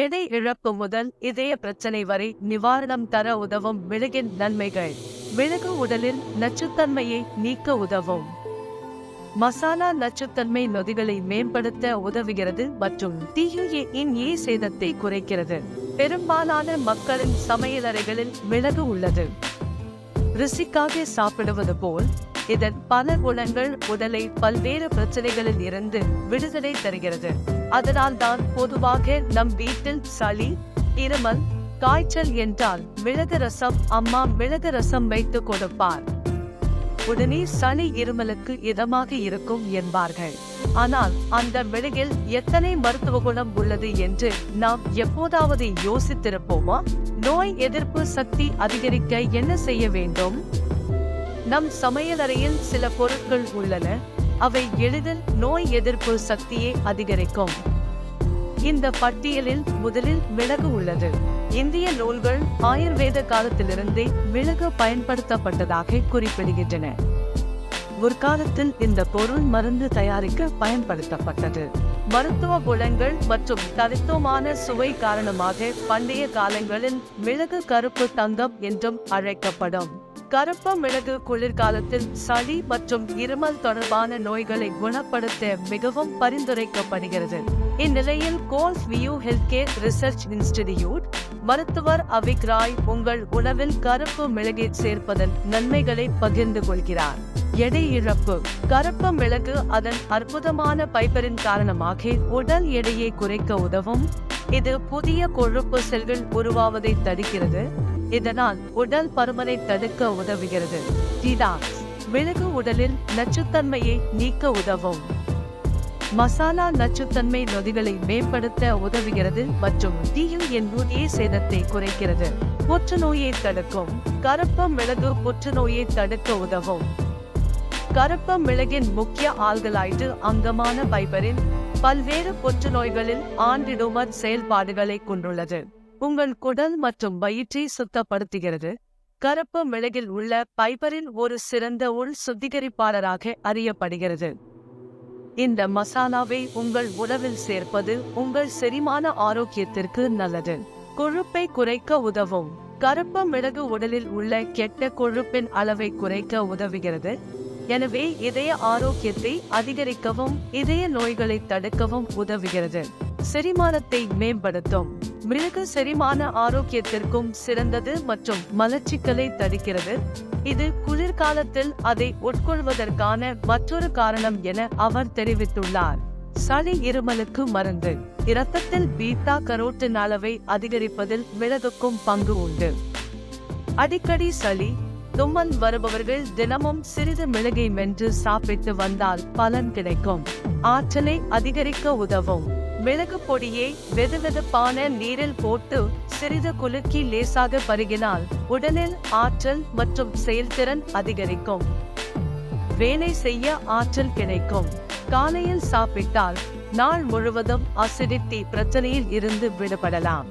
எடை இழப்பு முதல் இதய பிரச்சனை வரை நிவாரணம் தர உதவும் மிளகின் நன்மைகள். மிளகு உடலில் நச்சுத்தன்மையை நீக்க உதவும். மசாலா நச்சுத்தன்மை நொதிகளை மேம்படுத்த உதவுகிறது மற்றும் TUA-இன் சேதத்தை குறைக்கிறது. பெரும்பாலான மக்களின் சமையலறைகளில் மிளகு உள்ளது. ருசிக்காக சாப்பிடுவது போல் இதன் பல குணங்கள் உடலை பல்வேறு பிரச்சனைகளில் இருந்து விடுதலை தருகிறது. அதனால்தான் பொதுவாக நம் வீட்டில் சளி, இருமல், காய்ச்சல் என்றால் மிளகு ரசம் அம்மா மிளகு ரசம் வைத்து கொடுப்பார். உடனே சளி இருமலுக்கு இதமாக இருக்கும் என்பார்கள். ஆனால் அந்த மிளகில் எத்தனை மருத்துவ குணம் உள்ளது என்று நாம் எப்போதாவது யோசித்திருப்போமா? நோய் எதிர்ப்பு சக்தி அதிகரிக்க என்ன செய்ய வேண்டும்? நம் சமையலறையில் சில பொருட்கள் உள்ளன. அவை எளிதில் நோய் எதிர்ப்பு சக்தியை அதிகரிக்கும். இந்த பட்டியலில் முதலில் மிளகு உள்ளது. இந்திய நூல்கள் ஆயுர்வேத காலத்திலிருந்தே மிளகு பயன்படுத்தப்பட்டதாக குறிப்பிடுகின்றன. முற்காலத்தில் இந்த பொருள் மருந்து தயாரிக்க பயன்படுத்தப்பட்டது. மருத்துவ குணங்கள் மற்றும் தனித்துவமான சுவை காரணமாக பண்டைய காலங்களில் மிளகு கருப்பு தங்கம் என்றும் அழைக்கப்படும். கருப்பு மிளகு குளிர்காலத்தில் சளி மற்றும் இருமல் தொடர்பான நோய்களை குணப்படுத்த மிகவும் பரிந்துரைக்கப்படுகிறது. இந்நிலையில் goals view healthcare research institute மருத்துவர் அவிக் ராய் உங்கள் உணவில் கருப்பு மிளகை சேர்ப்பதன் நன்மைகளை பகிர்ந்து கொள்கிறார். எடை இழப்பு. கருப்பு மிளகு அதன் அற்புதமான பைபரின் காரணமாக உடல் எடையை குறைக்க உதவும். இது புதிய கொழுப்பு செல்கள் உருவாவதை தடுக்கிறது. இதனால் உடல் பருமனை தடுக்க உதவுகிறது. டீடாக்ஸ். மிளகு உடலில் நச்சுத்தன்மையை நீக்க உதவும். மசாலா நச்சுத்தன்மை நொதிகளை மேம்படுத்த உதவுகிறது மற்றும் TUA சேதத்தை குறைக்கிறது. புற்றுநோயை தடுக்கும். கருப்பு மிளகு புற்றுநோயை தடுக்க உதவும். கருப்பு மிளகின் முக்கிய ஆல்கலாய்டு அங்கமான பைபரின் பல்வேறு புற்றுநோய்களில் ஆன்டிடோமர் செயல்பாடுகளை கொண்டுள்ளது. உங்கள் குடல் மற்றும் வயிற்றை சுத்தப்படுத்துகிறது. கருப்பு மிளகில் உள்ள பைபரின் ஒரு சிறந்த உள் சுத்திகரிப்பாளராக அறியப்படுகிறது. இந்த மசாலாவை உங்கள் உணவில் சேர்ப்பது உங்கள் செரிமான ஆரோக்கியத்திற்கு நல்லது. கொழுப்பை குறைக்க உதவும். கருப்பு மிளகு உடலில் உள்ள கெட்ட கொழுப்பின் அளவை குறைக்க உதவுகிறது. எனவே இதய ஆரோக்கியத்தை அதிகரிக்கவும் இதய நோய்களை தடுக்கவும் உதவுகிறது. செரிமானத்தை மேம்படுத்தும். மிளகு செரிமான ஆரோக்கியத்திற்கும் சிறந்தது மற்றும் மலச்சிக்கலை தடுக்கிறது. இது குளிர்காலத்தில் அதை உட்கொள்வதற்கான மற்றொரு காரணம் என அவர் தெரிவித்துள்ளார். சளி இருமலுக்கு மருந்து. இரத்தத்தில் பீட்டா கரோட்டின் அளவை அதிகரிப்பதில் மிளகுக்கும் பங்கு உண்டு. அடிக்கடி சளி, தும்மல் வருபவர்கள் தினமும் சிறிது மிளகை மென்று சாப்பிட்டு வந்தால் பலன் கிடைக்கும். ஆற்றலை அதிகரிக்க உதவும். மிளகு பொடியை வெதுவெதுப்பான நீரில் போட்டு சிறிது குலுக்கி லேசாக பருகினால் உடலில் ஆற்றல் மற்றும் செயல்திறன் அதிகரிக்கும். வேலை செய்ய ஆற்றல் கிடைக்கும். காலையில் சாப்பிட்டால் நாள் முழுவதும் அசிடிட்டி பிரச்சனையில் இருந்து விடுபடலாம்.